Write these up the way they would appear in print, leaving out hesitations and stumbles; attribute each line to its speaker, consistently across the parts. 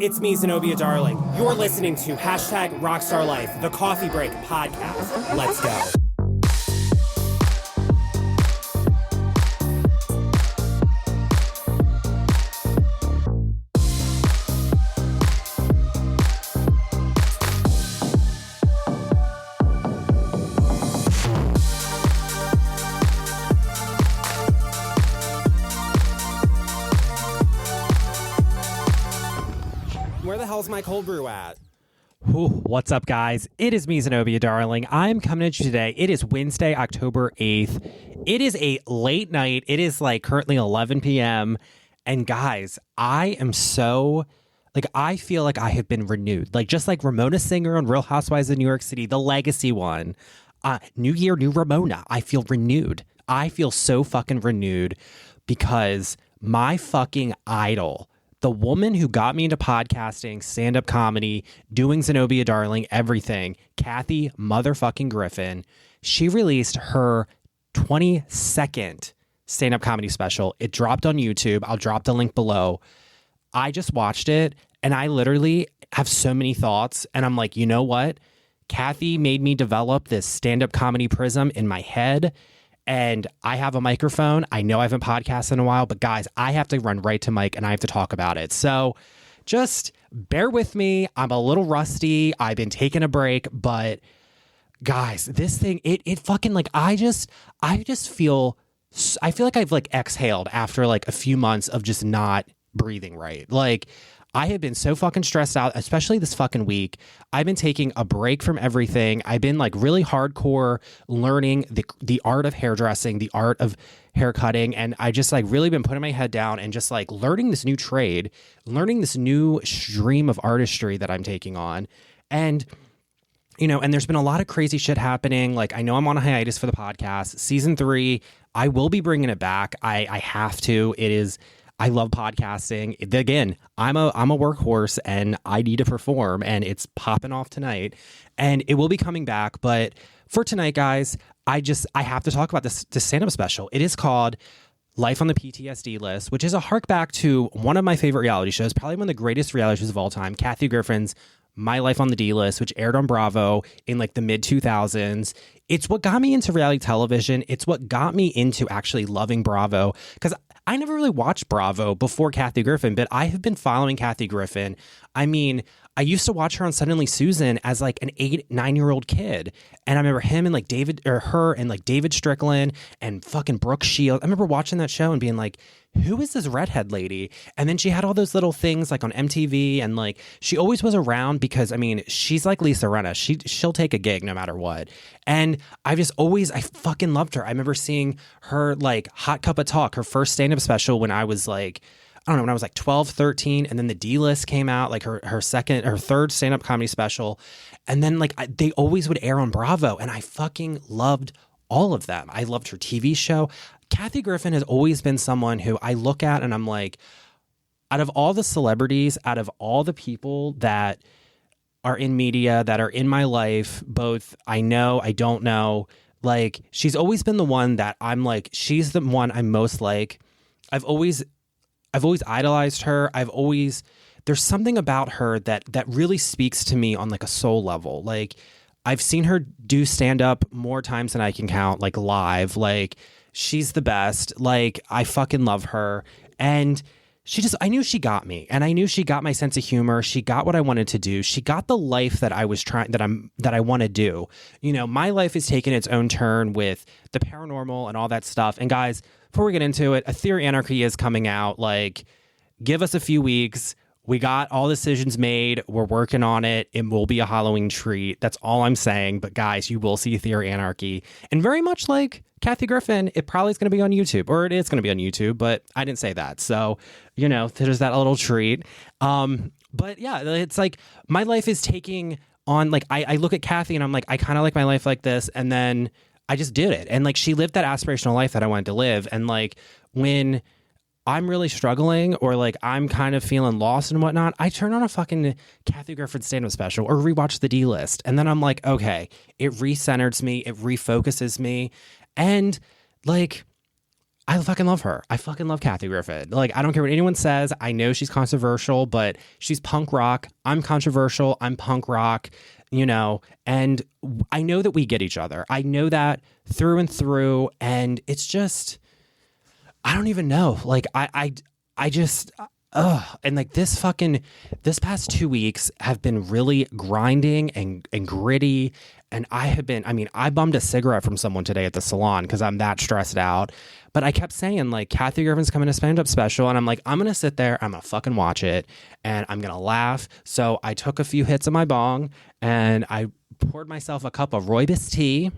Speaker 1: It's me, Zenobia Darling. You're listening to hashtag Rockstar Life, the Coffee Break podcast. Let's go. Where the hell's my cold brew at?
Speaker 2: Ooh, what's up, guys? It is me, Zenobia Darling. I'm coming at you today. It is Wednesday, October 8th. It is a late night. It is like currently 11 p.m. And guys, I am so, I feel like I have been renewed. Just like Ramona Singer on Real Housewives of New York City, the legacy one. New year, new Ramona. I feel renewed. I feel so fucking renewed because my fucking idol, the woman who got me into podcasting, stand-up comedy, doing Zenobia Darling, everything, Kathy motherfucking Griffin, she released her 22nd stand-up comedy special. It dropped on YouTube. I'll drop the link below. I just watched it, and I literally have so many thoughts, and I'm like, you know what? Kathy made me develop this stand-up comedy prism in my head, and I have a microphone. I know I haven't podcasted in a while, but guys, I have to run right to mic and I have to talk about it. So just bear with me. I'm a little rusty. I've been taking a break, but guys, this thing, it fucking I just feel like I've exhaled after a few months of just not breathing right. I have been so fucking stressed out, especially this fucking week. I've been taking a break from everything. I've been really hardcore learning the art of hairdressing, the art of haircutting. And I just really been putting my head down and just learning this new trade, learning this new stream of artistry that I'm taking on. And, and there's been a lot of crazy shit happening. I know I'm on a hiatus for the podcast. Season 3, I will be bringing it back. I have to. I love podcasting. Again, I'm a workhorse and I need to perform, and it's popping off tonight, and it will be coming back. But for tonight, guys, I have to talk about this stand-up special. It is called Life on the PTSD List, which is a hark back to one of my favorite reality shows, probably one of the greatest reality shows of all time, Kathy Griffin's My Life on the D List, which aired on Bravo in the mid 2000s. It's what got me into reality television. It's what got me into actually loving Bravo, because I never really watched Bravo before Kathy Griffin, but I have been following Kathy Griffin. I mean, I used to watch her on Suddenly Susan as an 8-9-year-old kid. And I remember him and her and David Strickland and fucking Brooke Shields. I remember watching that show and being like, who is this redhead lady? And then she had all those little things on MTV, and she always was around because she's like Lisa Rinna. She'll take a gig no matter what. And I fucking loved her. I remember seeing her Hot Cup of Talk, her first stand-up special when I was when I was 12, 13, and then the D-List came out, her third stand-up comedy special. And then they always would air on Bravo, and I fucking loved all of them. I loved her TV show. Kathy Griffin has always been someone who I look at and I'm like, out of all the celebrities, out of all the people that are in media, that are in my life, both I know, I don't know, she's always been the one that I'm she's the one I'm most like. I've always idolized her. There's something about her that really speaks to me on a soul level. I've seen her do stand up more times than I can count, live. She's the best. I fucking love her. And I knew she got me, and I knew she got my sense of humor. She got what I wanted to do. She got the life that I want to do. My life has taken its own turn with the paranormal and all that stuff. And guys, before we get into it, A Theory Anarchy is coming out. Give us a few weeks. We got all decisions made. We're working on it. It will be a Halloween treat. That's all I'm saying. But guys, you will see Theory Anarchy. And very much like Kathy Griffin, it probably is going to be on YouTube, or it is going to be on YouTube, but I didn't say that. So, there's that little treat. But yeah, it's my life is taking on, I look at Kathy and I'm I kind of like my life like this. And then I just did it. And she lived that aspirational life that I wanted to live. And when I'm really struggling or I'm kind of feeling lost and whatnot, I turn on a fucking Kathy Griffin stand-up special or rewatch the D-List. And then I'm okay, it recenters me. It refocuses me. And I fucking love her. I fucking love Kathy Griffin. Like, I don't care what anyone says. I know she's controversial, but she's punk rock. I'm controversial. I'm punk rock, you know, and I know that we get each other. I know that through and through. And it's just, I don't even know. Like, I just, and like this past 2 weeks have been really grinding and gritty. And I bummed a cigarette from someone today at the salon because I'm that stressed out. But I kept saying, like, Kathy Griffin's coming to stand-up special. And I'm like, I'm going to sit there. I'm going to fucking watch it. And I'm going to laugh. So I took a few hits of my bong and I poured myself a cup of rooibos tea.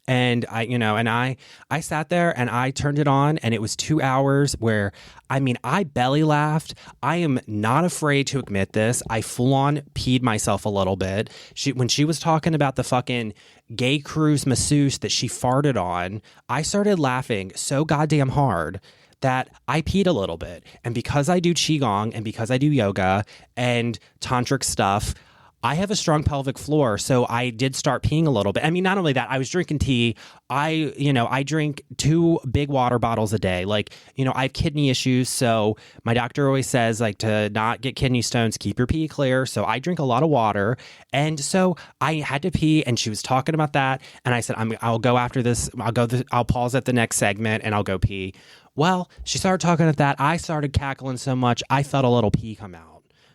Speaker 2: And I sat there and I turned it on and it was 2 hours where, I belly laughed. I am not afraid to admit this. I full on peed myself a little bit. When she was talking about the fucking gay cruise masseuse that she farted on, I started laughing so goddamn hard that I peed a little bit. And because I do Qigong and because I do yoga and tantric stuff, I have a strong pelvic floor, so I did start peeing a little bit. Not only that, I was drinking tea. I drink 2 big water bottles a day. Like, I have kidney issues, so my doctor always says, like, to not get kidney stones, keep your pee clear. So I drink a lot of water. And so I had to pee, and she was talking about that. And I said, I'll go after this. I'll pause at the next segment, and I'll go pee. Well, she started talking about that. I started cackling so much, I felt a little pee come out.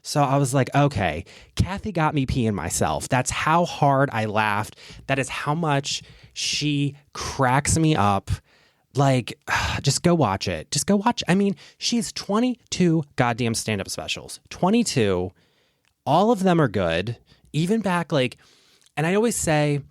Speaker 2: So I was like, okay, Kathy got me peeing myself. That's how hard I laughed. That is how much she cracks me up. Like, just go watch it. Just go watch. She has 22 goddamn stand-up specials. 22. All of them are good. Even back, like, and I always say,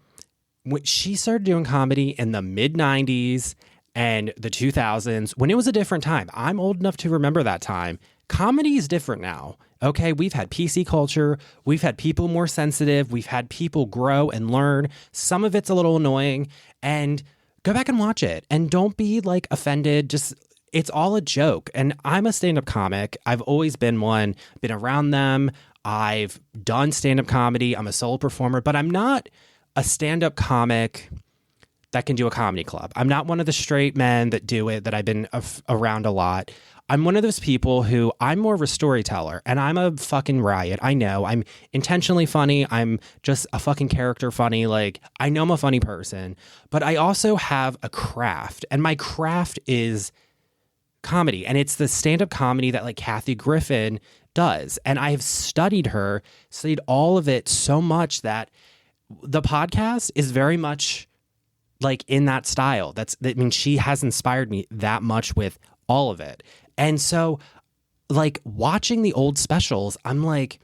Speaker 2: when she started doing comedy in the mid-90s and the 2000s, when it was a different time. I'm old enough to remember that time. Comedy is different now. Okay, we've had PC culture. We've had people more sensitive. We've had people grow and learn. Some of it's a little annoying. And go back and watch it. And don't be like offended. Just, it's all a joke. And I'm a stand-up comic. I've always been one. Been around them. I've done stand-up comedy. I'm a solo performer. But I'm not a stand-up comic that can do a comedy club. I'm not one of the straight men that do it, that I've been around a lot. I'm one of those people who, I'm more of a storyteller, and I'm a fucking riot. I know I'm intentionally funny. I'm just a fucking character funny. Like, I know I'm a funny person, but I also have a craft, and my craft is comedy. And it's the stand-up comedy that like Kathy Griffin does. And I have studied all of it so much that the podcast is very much like in that style. She has inspired me that much with all of it. And so, like, watching the old specials, I'm like,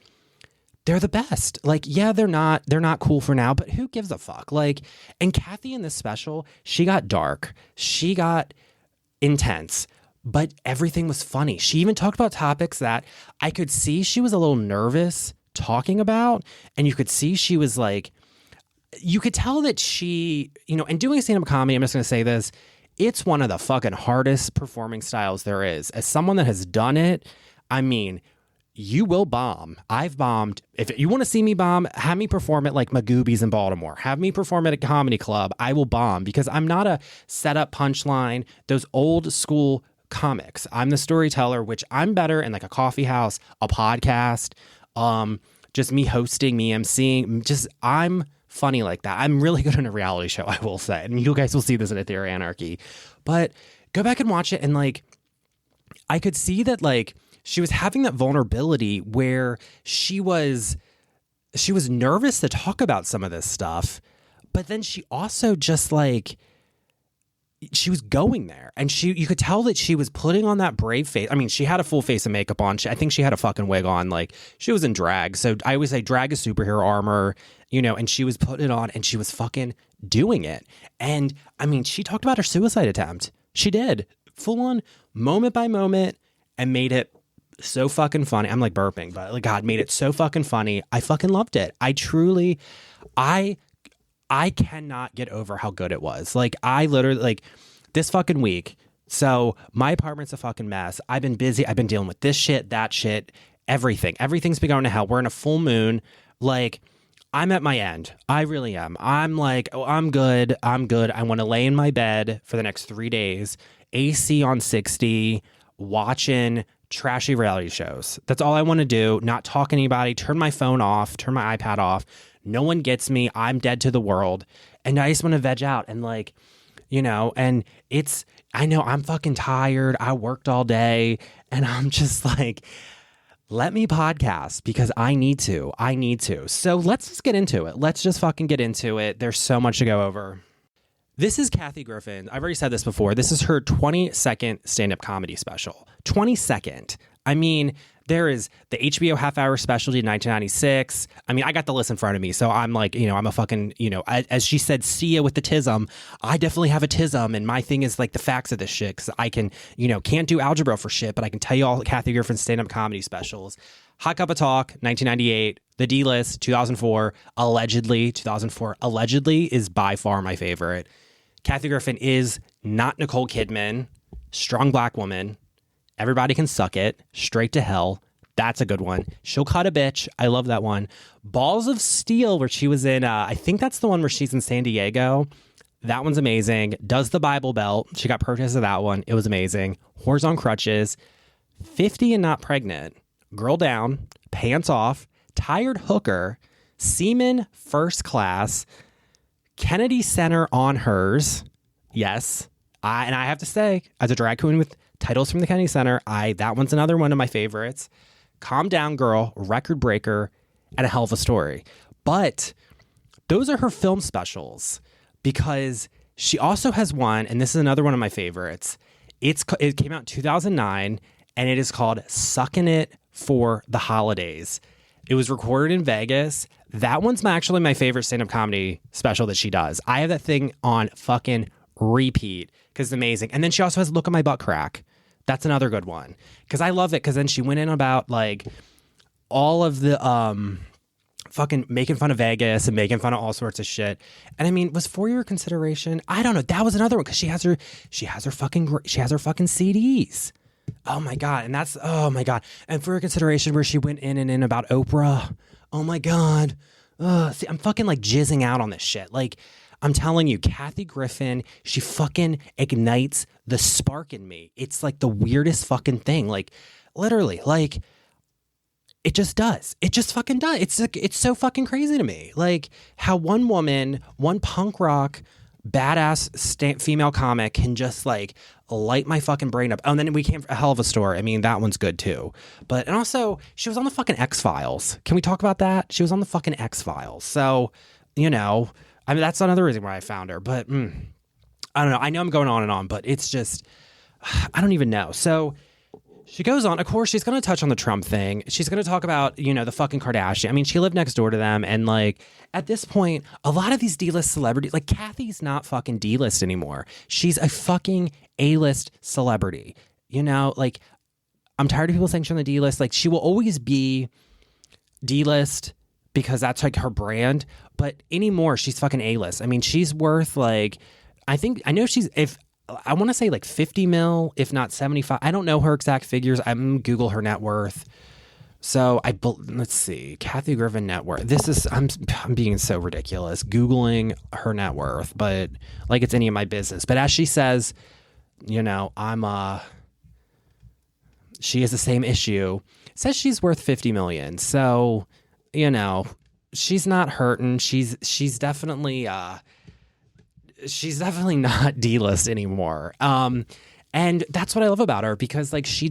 Speaker 2: they're the best. Like, yeah, they're not cool for now, but who gives a fuck? Like, and Kathy in this special, she got dark. She got intense, but everything was funny. She even talked about topics that I could see she was a little nervous talking about. And you could see she was like, you could tell that she, and doing stand-up comedy, I'm just going to say this, it's one of the fucking hardest performing styles there is. As someone that has done it, you will bomb. I've bombed. If you want to see me bomb, have me perform at like Magoobies in Baltimore. Have me perform at a comedy club. I will bomb because I'm not a setup punchline, those old school comics. I'm the storyteller, which I'm better in like a coffee house, a podcast, just me hosting, me emceeing. I'm funny like that. I'm really good in a reality show, I will say. And you guys will see this in A Theory Anarchy. But go back and watch it, and like, I could see that like she was having that vulnerability where she was nervous to talk about some of this stuff, but then she also just like, she was going there, and you could tell that she was putting on that brave face. She had a full face of makeup on. I think she had a fucking wig on. Like, she was in drag. So I always say drag is superhero armor, and she was putting it on and she was fucking doing it. And she talked about her suicide attempt. She did full on moment by moment and made it so fucking funny. I'm like burping, but like, God, made it so fucking funny. I fucking loved it. I cannot get over how good it was. Like, I literally, like, this fucking week, so my apartment's a fucking mess. I've been busy. I've been dealing with this shit, that shit, everything. Everything's been going to hell. We're in a full moon. Like, I'm at my end. I really am. I'm like, oh, I'm good. I want to lay in my bed for the next 3 days AC on 60, watching trashy reality shows. That's all I want to do. Not talk to anybody, turn my phone off, turn my iPad off. No one gets me. I'm dead to the world. And I just want to veg out and like, you know, and I know I'm fucking tired. I worked all day and I'm just like, let me podcast because I need to. So let's just get into it. Let's just fucking get into it. There's so much to go over. This is Kathy Griffin. I've already said this before. This is her 22nd stand-up comedy special. 22nd. I mean, there is the HBO half-hour specialty in 1996. I mean, I got the list in front of me, so I'm like, you know, I'm a fucking, you know, as she said, Sia with the tism. I definitely have a tism, and my thing is like the facts of this shit, because I can, you know, can't do algebra for shit, but I can tell you all Kathy Griffin's stand-up comedy specials. Hot Cup of Talk, 1998. The D-List, 2004. Allegedly, 2004. Allegedly is by far my favorite. Kathy Griffin is not Nicole Kidman. Strong black woman. Everybody Can Suck It. Straight to Hell. That's a good one. She'll Cut a Bitch. I love that one. Balls of Steel, where she was in, I think that's the one where she's in San Diego. That one's amazing. Does the Bible Belt. She got protested of that one. It was amazing. Whores on Crutches. 50 and Not Pregnant. Girl Down. Pants Off. Tired Hooker. Seaman First Class. Kennedy Center on Hers. Yes. And I have to say, as a drag queen with titles from the Kennedy Center, that one's another one of my favorites. Calm Down Girl, Record Breaker, and A Hell of a Story. But those are her film specials, because she also has one, and this is another one of my favorites. It came out in 2009, and it is called Suckin' It for the Holidays. It was recorded in Vegas. That one's actually my favorite stand-up comedy special that she does. I have that thing on fucking repeat because it's amazing. And then she also has Look at My Butt Crack. That's another good one because I love it, because then she went in about like all of the fucking making fun of Vegas and making fun of all sorts of shit. And I mean, was For Your Consideration? I don't know. That was another one because she has her fucking CDs. Oh my God. And oh my God. And For Your Consideration, where she went in about Oprah. Oh my God. See, I'm fucking like jizzing out on this shit. Like, I'm telling you, Kathy Griffin, she fucking ignites the spark in me. It's like the weirdest fucking thing. Like, literally, like, it just does. It just fucking does. It's so fucking crazy to me. Like, how one woman, one punk rock, badass female comic can just like light my fucking brain up. Oh, and then we came for A Hell of a Story. I mean, that one's good too. And also, she was on the fucking X-Files. Can we talk about that? She was on the fucking X-Files. So, you know, I mean, that's another reason why I found her. But I don't know. I know I'm going on and on, but it's just, I don't even know. So she goes on. Of course, she's going to touch on the Trump thing. She's going to talk about, you know, the fucking Kardashian. I mean, she lived next door to them. And like, at this point, a lot of these D-list celebrities, like Kathy's not fucking D-list anymore. She's a fucking A-list celebrity. You know, like, I'm tired of people saying she's on the D-list. Like, she will always be D-list because that's like her brand. But anymore, she's fucking A-list. I mean, she's worth like, I want to say like 50 mil, if not 75. I don't know her exact figures. I'm going to Google her net worth. So let's see, Kathy Griffin net worth. I'm being so ridiculous Googling her net worth, but like it's any of my business. But as she says, you know, she has the same issue. It says she's worth 50 million. So, you know, she's not hurting. She's definitely not D-list anymore. And that's what I love about her, because like she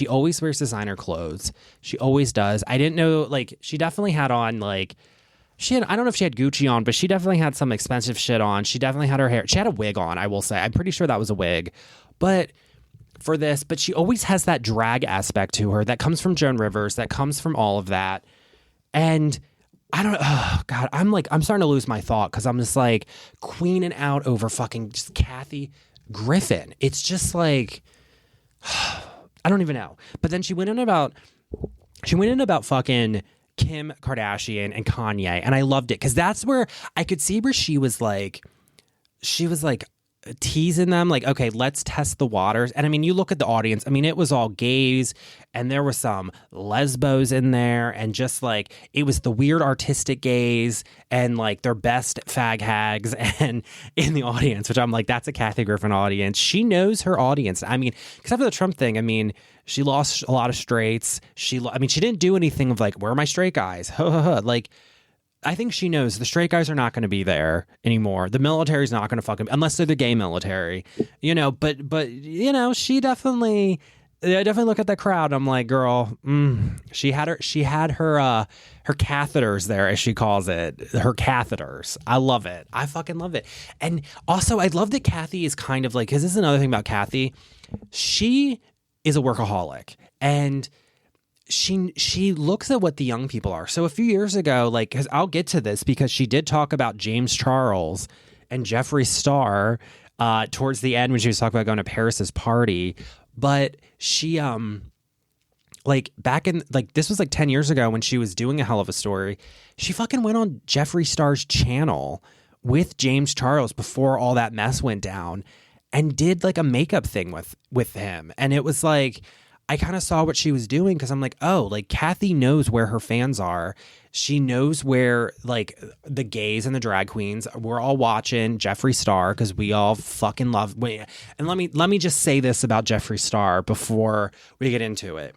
Speaker 2: always wears designer clothes. She always does. I didn't know, like, she definitely had on like, I don't know if she had Gucci on, but she definitely had some expensive shit on. She definitely had her hair. She had a wig on, I will say. I'm pretty sure that was a wig. But she always has that drag aspect to her that comes from Joan Rivers, that comes from all of that. And I don't, oh God, I'm starting to lose my thought, because I'm just like queening out over fucking just Kathy Griffin. It's just like, I don't even know. But then she went in about fucking Kim Kardashian and Kanye. And I loved it, because that's where I could see where she was like, teasing them like, okay, let's test the waters. And I mean, you look at the audience, I mean, it was all gays and there were some lesbos in there, and just like, it was the weird artistic gays and like their best fag hags and in the audience, which I'm like, that's a Kathy Griffin audience. She knows her audience. I mean, except for the Trump thing, I mean, she lost a lot of straights. She didn't do anything of like, where are my straight guys? Like, I think she knows the straight guys are not going to be there anymore. The military's not going to fucking, unless they're the gay military, you know, but, you know, I definitely look at that crowd. I'm like, girl, she had her catheters there, as she calls it, her catheters. I love it. I fucking love it. And also I love that Kathy is kind of like, cause this is another thing about Kathy. She is a workaholic, and she looks at what the young people are. So a few years ago, like, because I'll get to this because she did talk about James Charles and Jeffree Star towards the end when she was talking about going to Paris's party. But she like back in like this was like 10 years ago when she was doing A Hell of a Story, she fucking went on Jeffree Star's channel with James Charles before all that mess went down and did like a makeup thing with him. And it was like, I kind of saw what she was doing because I'm like, oh, like Kathy knows where her fans are. She knows where like the gays and the drag queens. We're all watching Jeffree Star because we all fucking love. And let me just say this about Jeffree Star before we get into it.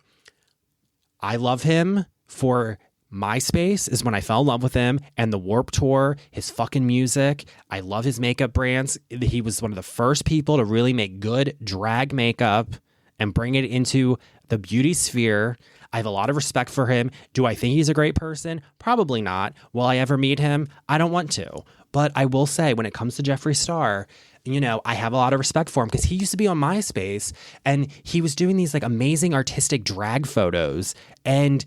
Speaker 2: I love him for MySpace is when I fell in love with him, and the Warped Tour, his fucking music. I love his makeup brands. He was one of the first people to really make good drag makeup and bring it into the beauty sphere. I have a lot of respect for him. Do I think he's a great person? Probably not. Will I ever meet him? I don't want to. But I will say, when it comes to Jeffree Star, you know, I have a lot of respect for him because he used to be on MySpace and he was doing these like amazing artistic drag photos and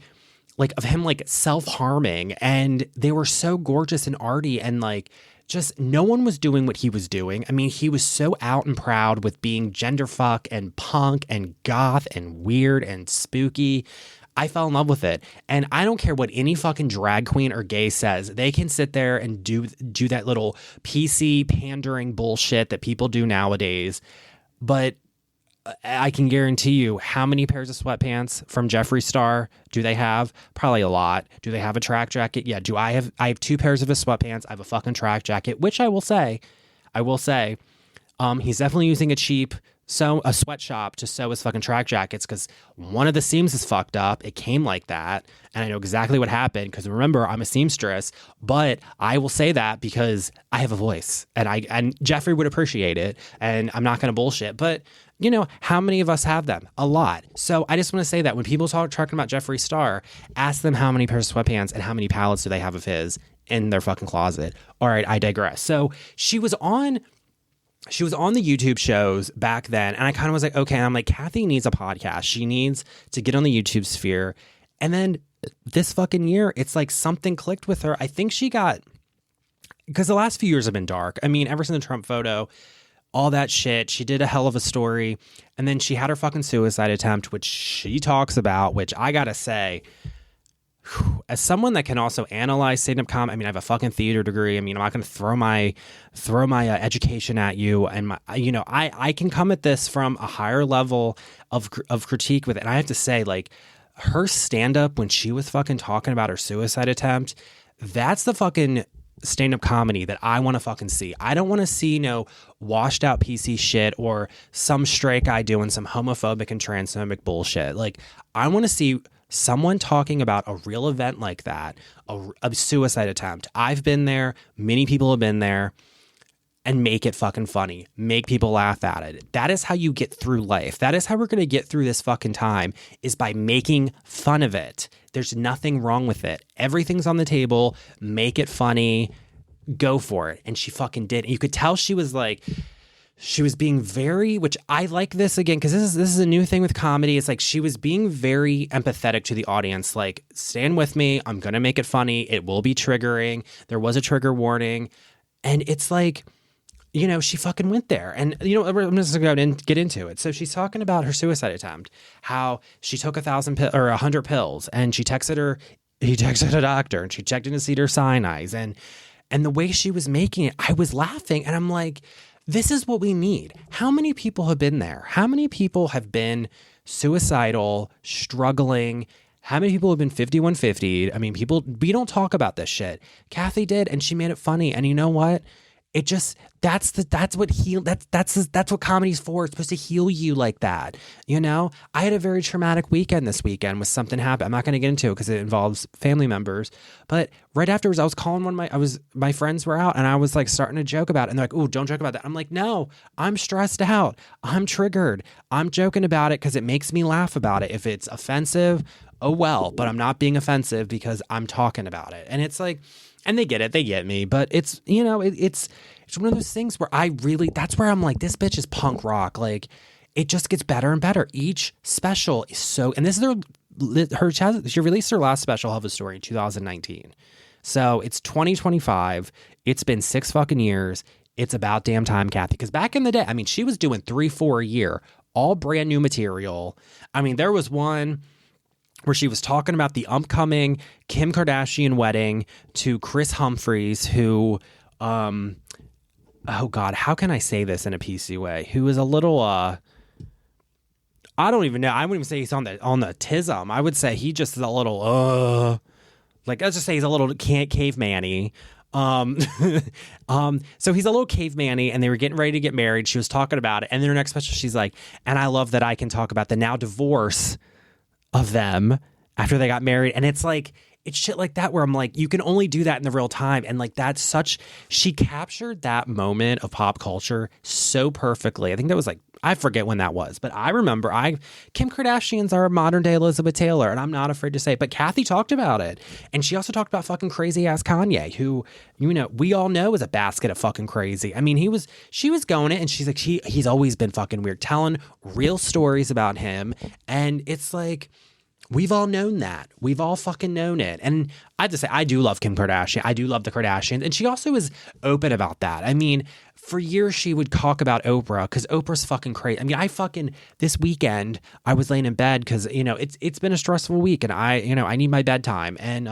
Speaker 2: like of him like self-harming, and they were so gorgeous and arty, and like just no one was doing what he was doing. I mean, he was so out and proud with being genderfuck and punk and goth and weird and spooky. I fell in love with it. And I don't care what any fucking drag queen or gay says. They can sit there and do that little PC pandering bullshit that people do nowadays. But I can guarantee you, how many pairs of sweatpants from Jeffree Star do they have? Probably a lot. Do they have a track jacket? Yeah. I have 2 pairs of his sweatpants. I have a fucking track jacket, which I will say, he's definitely using a sweatshop to sew his fucking track jackets because one of the seams is fucked up. It came like that, and I know exactly what happened because remember, I'm a seamstress. But I will say that because I have a voice, and Jeffree would appreciate it, and I'm not going to bullshit. But you know, how many of us have them? A lot. So I just want to say that when people talking about Jeffree Star, ask them how many pairs of sweatpants and how many palettes do they have of his in their fucking closet. All right, I digress. So she was on the YouTube shows back then, and I kind of was like, okay, I'm like, Kathy needs a podcast. She needs to get on the YouTube sphere. And then this fucking year, it's like something clicked with her. I think she got, because the last few years have been dark. I mean, ever since the Trump photo, all that shit, she did A Hell of a Story, and then she had her fucking suicide attempt, which she talks about, which I gotta say, as someone that can also analyze stand-up comedy, I mean, I have a fucking theater degree. I mean, I'm not going to throw my education at you, and I can come at this from a higher level of critique with it. And I have to say, like, her stand-up when she was fucking talking about her suicide attempt, that's the fucking stand-up comedy that I want to fucking see. I don't want to see no washed out PC shit or some straight guy doing some homophobic and transphobic bullshit. Like, I want to see someone talking about a real event like that, a suicide attempt. I've been there. Many people have been there. And make it fucking funny. Make people laugh at it. That is how you get through life. That is how we're going to get through this fucking time, is by making fun of it. There's nothing wrong with it. Everything's on the table. Make it funny. Go for it. And she fucking did. And you could tell she was being very, which I like this again, because this is a new thing with comedy. It's like she was being very empathetic to the audience. Like, stand with me. I'm going to make it funny. It will be triggering. There was a trigger warning. And it's like, you know, she fucking went there. And, you know, I'm just going to get into it. So she's talking about her suicide attempt, how she took 100 pills, and he texted a doctor, and she checked in to see her cyanides. And the way she was making it, I was laughing. And I'm like, this is what we need. How many people have been there? How many people have been suicidal, struggling? How many people have been 5150'd? I mean, we don't talk about this shit. Kathy did, and she made it funny. And you know what? It just, that's what comedy's for. It's supposed to heal you like that. You know, I had a very traumatic weekend this weekend with something happened. I'm not going to get into it because it involves family members. But right afterwards, I was calling my friends were out, and I was like starting to joke about it. And they're like, "Oh, don't joke about that." I'm like, "No, I'm stressed out. I'm triggered. I'm joking about it because it makes me laugh about it. If it's offensive, oh well, but I'm not being offensive because I'm talking about it." And it's like, and they get me, but it's, you know, it's one of those things where that's where I'm like, this bitch is punk rock. Like, it just gets better and better. Each special is so, and this is she released her last special, Hell of a Story, in 2019. So it's 2025. It's been 6 fucking years. It's about damn time, Kathy. Because back in the day, I mean, she was doing 3-4 a year, all brand new material. I mean, there was one where she was talking about the upcoming Kim Kardashian wedding to Chris Humphries, who, oh God, how can I say this in a PC way? Who is a little, I don't even know. I wouldn't even say he's on the tism. I would say he just is a little, like, let's just say he's a little caveman-y. So he's a little caveman-y, and they were getting ready to get married. She was talking about it. And then her next special, she's like, and I love that I can talk about the now divorce of them after they got married. And it's like, it's shit like that where I'm like, you can only do that in the real time. And like, she captured that moment of pop culture so perfectly. I think that was like, I forget when that was, but I remember Kim Kardashians are modern day Elizabeth Taylor, and I'm not afraid to say it, but Kathy talked about it. And she also talked about fucking crazy ass Kanye, who, you know, we all know is a basket of fucking crazy. I mean, she was going it, and she's like, he's always been fucking weird, telling real stories about him. And it's like, we've all known that. We've all fucking known it. And I have to say, I do love Kim Kardashian. I do love the Kardashians. And she also is open about that. I mean, for years she would talk about Oprah because Oprah's fucking crazy. I mean, this weekend, I was laying in bed because, you know, it's been a stressful week, and I need my bedtime. And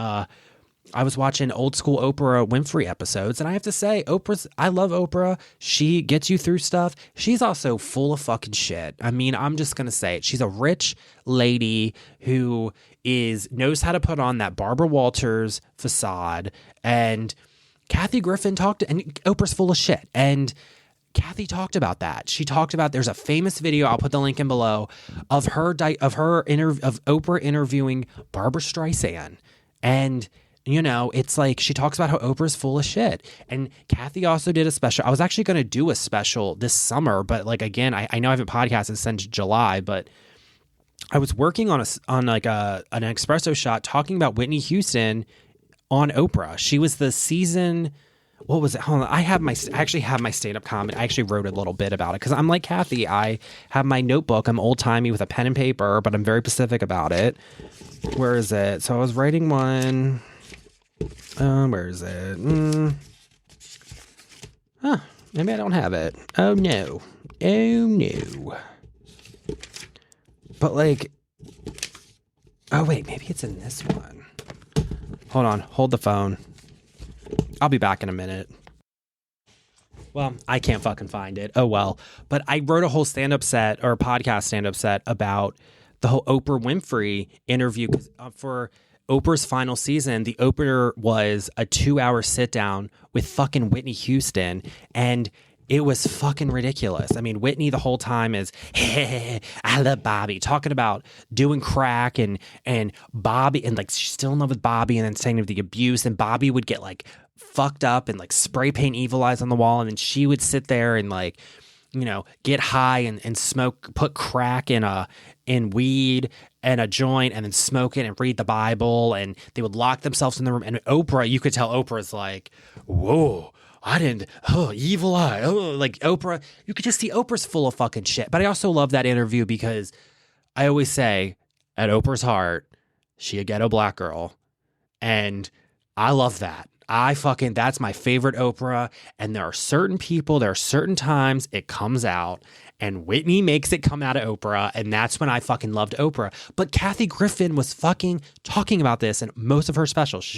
Speaker 2: I was watching old school Oprah Winfrey episodes, and I have to say, I love Oprah. She gets you through stuff. She's also full of fucking shit. I mean, I'm just going to say it. She's a rich lady who knows how to put on that Barbara Walters facade, and Kathy Griffin and Oprah's full of shit. And Kathy talked about that. She talked about, there's a famous video, I'll put the link in below, of Oprah interviewing Barbara Streisand. And you know, it's like she talks about how Oprah's full of shit. And Kathy also did a special. I was actually going to do a special this summer, but like, again, I know I haven't podcasted since July, but I was working on an Espresso shot talking about Whitney Houston on Oprah. She was the season, what was it? Hold on. I actually have my stand-up comedy. I actually wrote a little bit about it because I'm like Kathy. I have my notebook. I'm old-timey with a pen and paper, but I'm very specific about it. Where is it? So I was writing one. Where is it? Maybe I don't have it. Oh no. But like, oh wait, maybe it's in this one. Hold on, hold the phone. I'll be back in a minute. Well, I can't fucking find it. Oh well. But I wrote a whole stand-up set, or podcast stand-up set, about the whole Oprah Winfrey interview for Oprah's final season. The opener was a 2-hour sit down with fucking Whitney Houston, and it was fucking ridiculous. I mean, Whitney the whole time is, hey, I love Bobby, talking about doing crack, and Bobby, and like she's still in love with Bobby, and then saying of the abuse, and Bobby would get like fucked up and like spray paint evil eyes on the wall, and then she would sit there and like, you know, get high and smoke, put crack in weed and a joint, and then smoke it and read the Bible, and they would lock themselves in the room. And Oprah, you could tell Oprah's like, whoa, evil eye. Oh, like Oprah, you could just see Oprah's full of fucking shit. But I also love that interview because I always say, at Oprah's heart, she a ghetto black girl. And I love that. That's my favorite Oprah. And there are certain people, there are certain times it comes out, and Whitney makes it come out of Oprah. And that's when I fucking loved Oprah. But Kathy Griffin was fucking talking about this in most of her specials.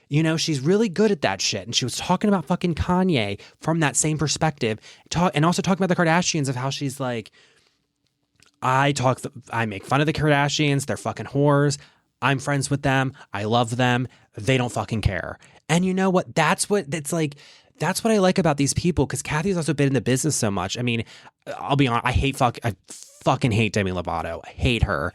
Speaker 2: You know, she's really good at that shit. And she was talking about fucking Kanye from that same perspective. And also talking about the Kardashians of how she's like, I make fun of the Kardashians. They're fucking whores. I'm friends with them. I love them. They don't fucking care. And you know what? That's what I like about these people, because Kathy's also been in the business so much. I mean, I'll be honest, I fucking hate Demi Lovato. I hate her.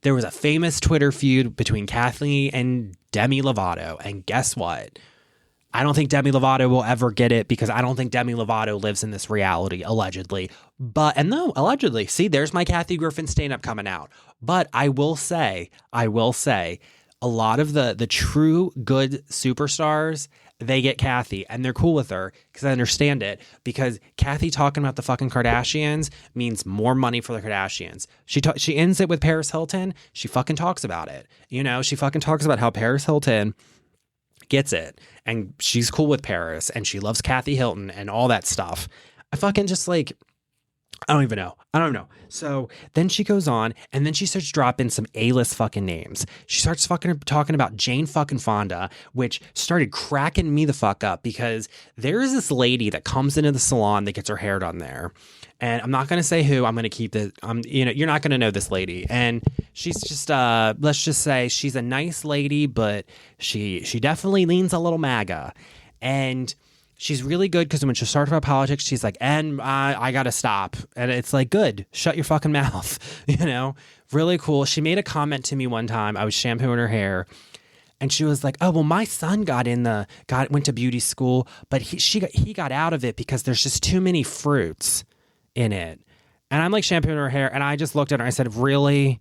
Speaker 2: There was a famous Twitter feud between Kathy and Demi Lovato. And guess what? I don't think Demi Lovato will ever get it, because I don't think Demi Lovato lives in this reality, allegedly. Allegedly. See, there's my Kathy Griffin stand-up coming out. But I will say, a lot of the true good superstars, they get Kathy, and they're cool with her, because I understand it, because Kathy talking about the fucking Kardashians means more money for the Kardashians. She ends it with Paris Hilton. She fucking talks about it. You know, she fucking talks about how Paris Hilton gets it, and she's cool with Paris, and she loves Kathy Hilton and all that stuff. I fucking just like, I don't even know. So then she goes on, and then she starts dropping some A-list fucking names. She starts fucking talking about Jane fucking Fonda, which started cracking me the fuck up, because there is this lady that comes into the salon that gets her hair done there. And I'm not going to say who. I'm going to keep it. You're not going to know this lady. And she's just, let's just say she's a nice lady, but she definitely leans a little MAGA. And she's really good, because when she starts about politics, she's like, and I got to stop. And it's like, good, shut your fucking mouth. You know, really cool. She made a comment to me one time. I was shampooing her hair, and she was like, oh, well, my son went to beauty school, but he got out of it because there's just too many fruits in it. And I'm like shampooing her hair, and I just looked at her and I said, really?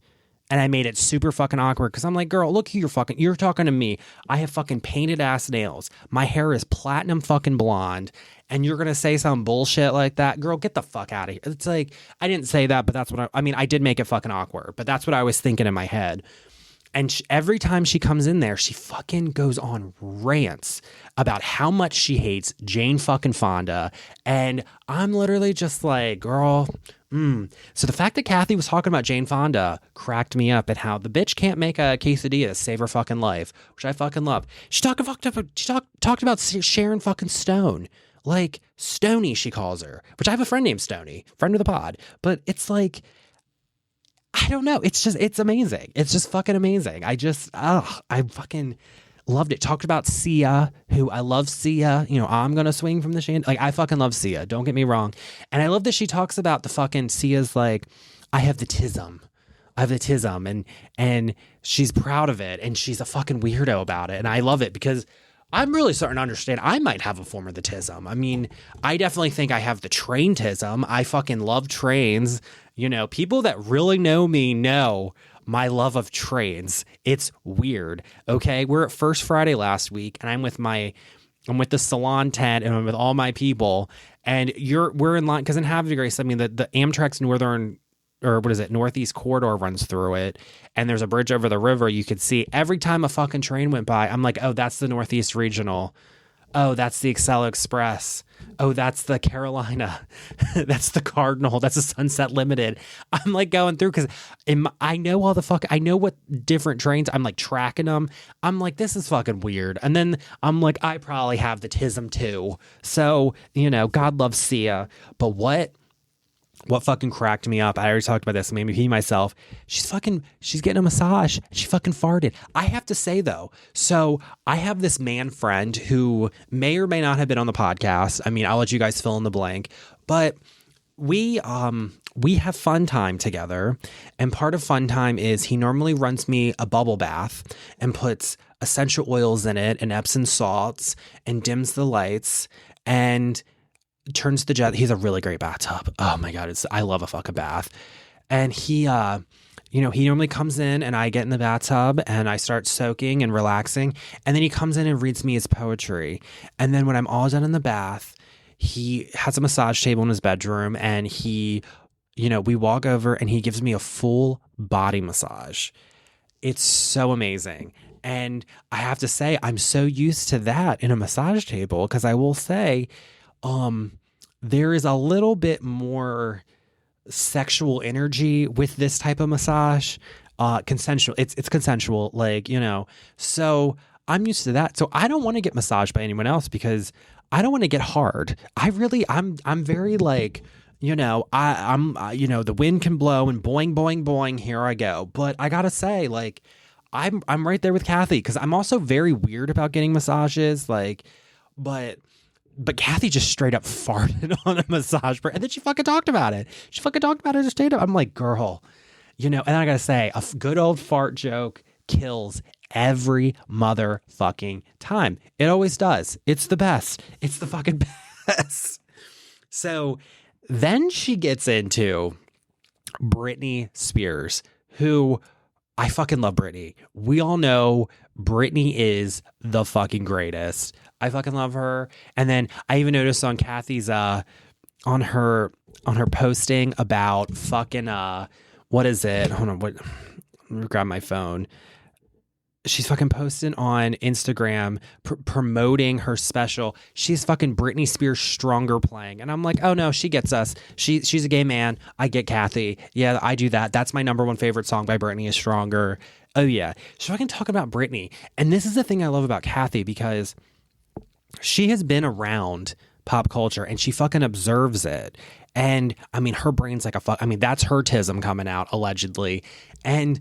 Speaker 2: And I made it super fucking awkward, because I'm like, girl, look who you're talking to me. I have fucking painted ass nails. My hair is platinum fucking blonde. And you're going to say some bullshit like that? Girl, get the fuck out of here. It's like, I didn't say that, but that's what I did make it fucking awkward, but that's what I was thinking in my head. And every time she comes in there, she fucking goes on rants about how much she hates Jane fucking Fonda. And I'm literally just like, girl, So the fact that Kathy was talking about Jane Fonda cracked me up at how the bitch can't make a quesadilla to save her fucking life, which I fucking love. She talked about Sharon fucking Stone. Like, Stony, she calls her, which I have a friend named Stony, friend of the pod. But it's like, I don't know. It's amazing. It's just fucking amazing. I fucking loved it. Talked about Sia, who I love Sia. You know, I'm going to swing from the shade. Like, I fucking love Sia. Don't get me wrong. And I love that she talks about the fucking Sia's like, I have the tism. And she's proud of it. And she's a fucking weirdo about it. And I love it, because I'm really starting to understand I might have a form of the tism. I mean, I definitely think I have the train tism. I fucking love trains. You know, people that really know me know my love of trains. It's weird. Okay. We're at First Friday last week, and I'm with the salon tent, and I'm with all my people, and we're in line, because in Havre de Grace, I mean, the Amtrak's Northeast corridor runs through it, and there's a bridge over the river. You could see every time a fucking train went by, I'm like, oh, that's the Northeast Regional. Oh, that's the Excel Express. Oh, that's the Carolina. That's the Cardinal. That's the Sunset Limited. I'm like going through, because I know I know what different trains. I'm like tracking them. I'm like, this is fucking weird. And then I'm like, I probably have the tism too. So, you know, God loves Sia. But what fucking cracked me up, I already talked about this, maybe myself, she's getting a massage. She fucking farted. I have to say, though, so I have this man friend who may or may not have been on the podcast. I mean, I'll let you guys fill in the blank, but we have fun time together, and part of fun time is he normally runs me a bubble bath and puts essential oils in it and Epsom salts and dims the lights and turns the jet. He's a really great bathtub. Oh my God. I love a fucking bath. And he normally comes in, and I get in the bathtub and I start soaking and relaxing. And then he comes in and reads me his poetry. And then when I'm all done in the bath, he has a massage table in his bedroom, and we walk over, and he gives me a full body massage. It's so amazing. And I have to say, I'm so used to that in a massage table, because I will say, there is a little bit more sexual energy with this type of massage. Consensual. It's consensual, like, you know. So I'm used to that. So I don't want to get massaged by anyone else because I don't want to get hard. I'm very like, I'm the wind can blow and boing, boing, boing, here I go. But I gotta say, like, I'm right there with Kathy because I'm also very weird about getting massages. Like, but Kathy just straight up farted on a massage and then she fucking talked about it. She fucking talked about it just straight up. I'm like, girl, and I gotta say, a good old fart joke kills every motherfucking time. It always does. It's the best. It's the fucking best. So then she gets into Britney Spears, who I fucking love Britney. We all know Britney is the fucking greatest. I fucking love her. And then I even noticed on Kathy's on her posting about fucking what is it? Hold on, let me grab my phone. She's fucking posting on Instagram promoting her special. She's fucking Britney Spears Stronger playing. And I'm like, oh no, she gets us. She's a gay man. I get Kathy. Yeah, I do that. That's my number one favorite song by Britney is Stronger. Oh yeah. She's fucking talking about Britney. And this is the thing I love about Kathy because she has been around pop culture and she fucking observes it. And I mean, her brain's like that's her tism coming out allegedly. And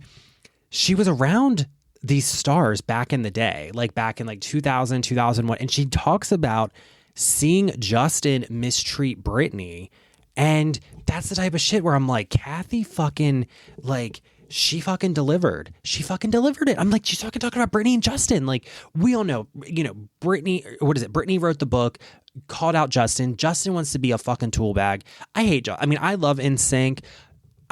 Speaker 2: she was around these stars back in the day, like back in like 2000, 2001. And she talks about seeing Justin mistreat Britney. And that's the type of shit where I'm like, Kathy fucking, like, she fucking delivered. She fucking delivered it. I'm like, she's talking about Britney and Justin. Like, we all know, Britney, what is it? Britney wrote the book, called out Justin. Justin wants to be a fucking tool bag. I love NSYNC.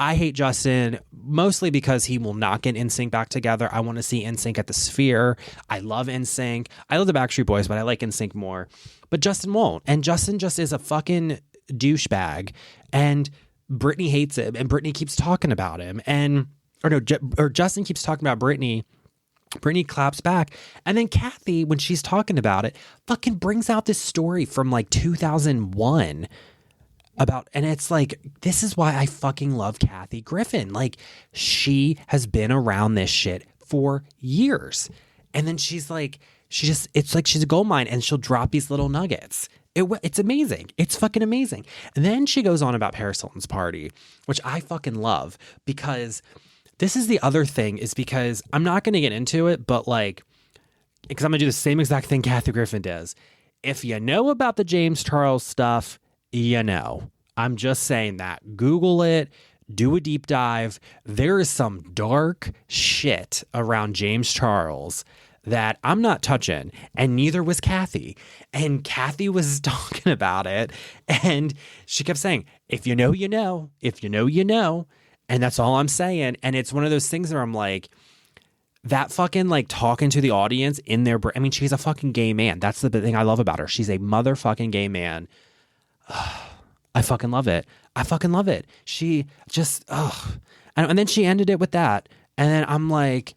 Speaker 2: I hate Justin mostly because he will not get NSYNC back together. I want to see NSYNC at the Sphere. I love NSYNC. I love the Backstreet Boys, but I like NSYNC more. But Justin won't. And Justin just is a fucking douchebag. And Britney hates him. And Britney keeps talking about him. Or Justin keeps talking about Britney. Britney claps back. And then Kathy, when she's talking about it, fucking brings out this story from like 2001 and it's like, this is why I fucking love Kathy Griffin. Like, she has been around this shit for years. And then she's like, it's like she's a gold mine and she'll drop these little nuggets. It's amazing. It's fucking amazing. And then she goes on about Paris Hilton's party, which I fucking love because this is the other thing is because I'm not going to get into it, but like, because I'm going to do the same exact thing Kathy Griffin does. If you know about the James Charles stuff, I'm just saying that. Google it, do a deep dive. There is some dark shit around James Charles that I'm not touching, and neither was Kathy. And Kathy was talking about it, and she kept saying, if you know, you know. If you know, you know. And that's all I'm saying. And it's one of those things where I'm like, that fucking like talking to the audience in their brain. I mean, she's a fucking gay man. That's the thing I love about her. She's a motherfucking gay man. I fucking love it. I fucking love it. She just, and then she ended it with that. And then I'm like,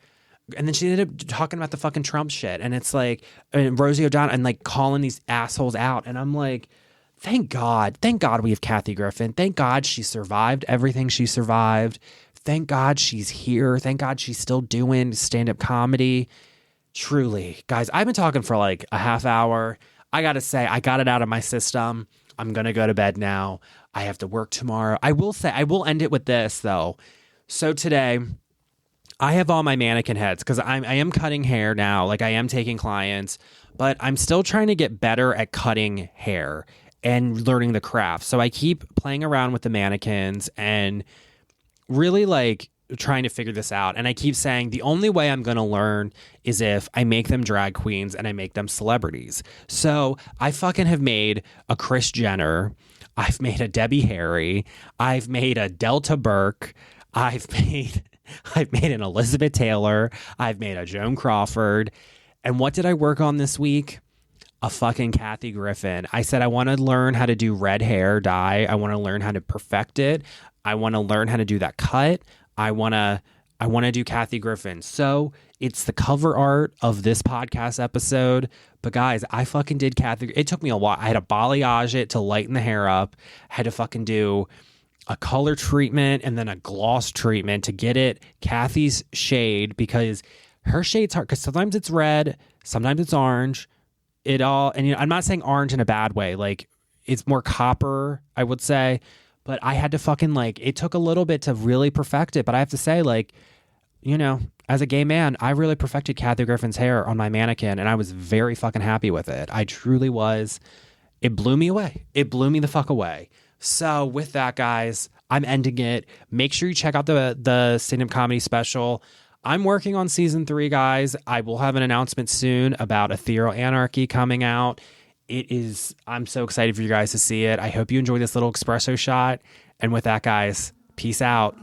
Speaker 2: and then she ended up talking about the fucking Trump shit. And it's like, and Rosie O'Donnell and like calling these assholes out. And I'm like, thank God we have Kathy Griffin. Thank God she survived everything she survived. Thank God she's here. Thank God she's still doing stand-up comedy. Truly, guys, I've been talking for like a half hour. I got to say, I got it out of my system. I'm going to go to bed now. I have to work tomorrow. I will end it with this though. So today I have all my mannequin heads because I am cutting hair now. Like I am taking clients, but I'm still trying to get better at cutting hair and learning the craft. So I keep playing around with the mannequins and really like trying to figure this out. And I keep saying the only way I'm going to learn is if I make them drag queens and I make them celebrities. So I fucking have made a Kris Jenner. I've made a Debbie Harry. I've made a Delta Burke. I've made an Elizabeth Taylor. I've made a Joan Crawford. And what did I work on this week? A fucking Kathy Griffin. I said I want to learn how to do red hair dye. I want to learn how to perfect it. I want to learn how to do that cut. I want to do Kathy Griffin. So it's the cover art of this podcast episode. But guys, I fucking did Kathy. It took me a while. I had to balayage it to lighten the hair up. I had to fucking do a color treatment and then a gloss treatment to get it Kathy's shade because her shade's hard. Because sometimes it's red, Sometimes it's orange. And I'm not saying orange in a bad way. Like, it's more copper, I would say. But I had to fucking, like, it took a little bit to really perfect it. But I have to say, like, as a gay man, I really perfected Kathy Griffin's hair on my mannequin, and I was very fucking happy with it. I truly was. It blew me away. It blew me the fuck away. So with that, guys, I'm ending it. Make sure you check out the stand-up comedy special. I'm working on season 3, guys. I will have an announcement soon about Ethereal Anarchy coming out. I'm so excited for you guys to see it. I hope you enjoy this little espresso shot. And with that, guys, peace out.